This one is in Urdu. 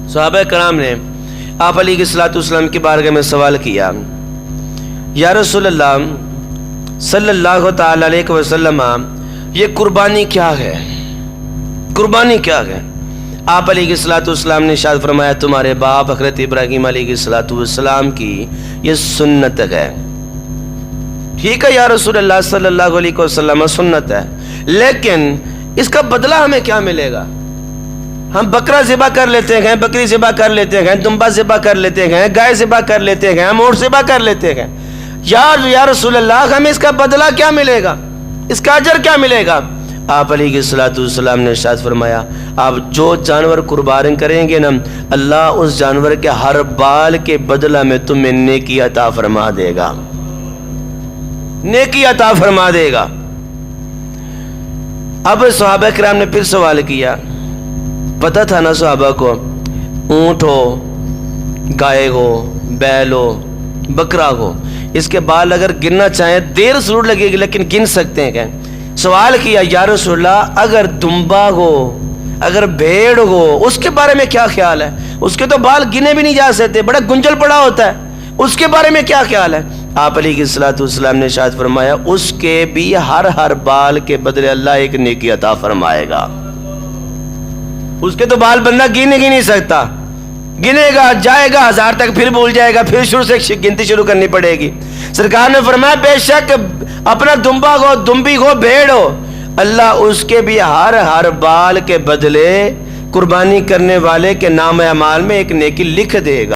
صحابہ کرام نے آپ علیہ الصلوۃ والسلام کی بارگاہ میں سوال کیا، یا رسول اللہ صلی اللہ تعالی علیہ وسلم، یہ قربانی کیا ہے؟ قربانی کیا ہے؟ آپ علیہ الصلوۃ والسلام نے ارشاد فرمایا، تمہارے باپ حضرت ابراہیم علیہ الصلوۃ والسلام کی یہ سنت ہے۔ ٹھیک ہے یا رسول اللہ صلی اللہ علیہ وسلم، سنت ہے، لیکن اس کا بدلہ ہمیں کیا ملے گا؟ ہم بکرا ذبح کر لیتے ہیں، بکری ذبح کر لیتے ہیں، دمبا ذبح کر لیتے ہیں، گائے ذبح کر لیتے ہیں، اونٹ ذبح کر لیتے ہیں، یا رسول اللہ ہمیں اس کا بدلہ کیا ملے گا؟ اس کا اجر کیا ملے گا؟ آپ علیہ الصلوۃ والسلام نے ارشاد فرمایا، آپ جو جانور قربان کریں گے نا، اللہ اس جانور کے ہر بال کے بدلہ میں تمہیں نیکی عطا فرما دے گا، نیکی عطا فرما دے گا۔ اب صحابہ کرام نے پھر سوال کیا، پتہ تھا نا صحابہ کو، اونٹ ہو، گائے ہو، بیل ہو، بکرا ہو، اس کے بال اگر گننا چاہیں دیر ضرور لگے گی لیکن گن سکتے ہیں۔ سوال کیا، یا رسول اللہ اگر دمبا ہو، اگر بھیڑ ہو، اس کے بارے میں کیا خیال ہے؟ اس کے تو بال گنے بھی نہیں جا سکتے، بڑا گنجل پڑا ہوتا ہے، اس کے بارے میں کیا خیال ہے؟ آپ علیہ الصلوۃ والسلام نے ارشاد فرمایا، اس کے بھی ہر بال کے بدلے اللہ ایک نیکی عطا فرمائے گا۔ اس کے تو بال بندہ گن ہی نہیں سکتا، گنے گا، جائے گا 1000 تک، پھر بھول جائے گا، پھر شروع سے گنتی شروع کرنی پڑے گی۔ سرکار نے فرمایا، بے شک اپنا دمبا ہو، دمبی ہو، بھیڑ ہو، اللہ اس کے بھی ہر بال کے بدلے قربانی کرنے والے کے نام اعمال میں ایک نیکی لکھ دے گا۔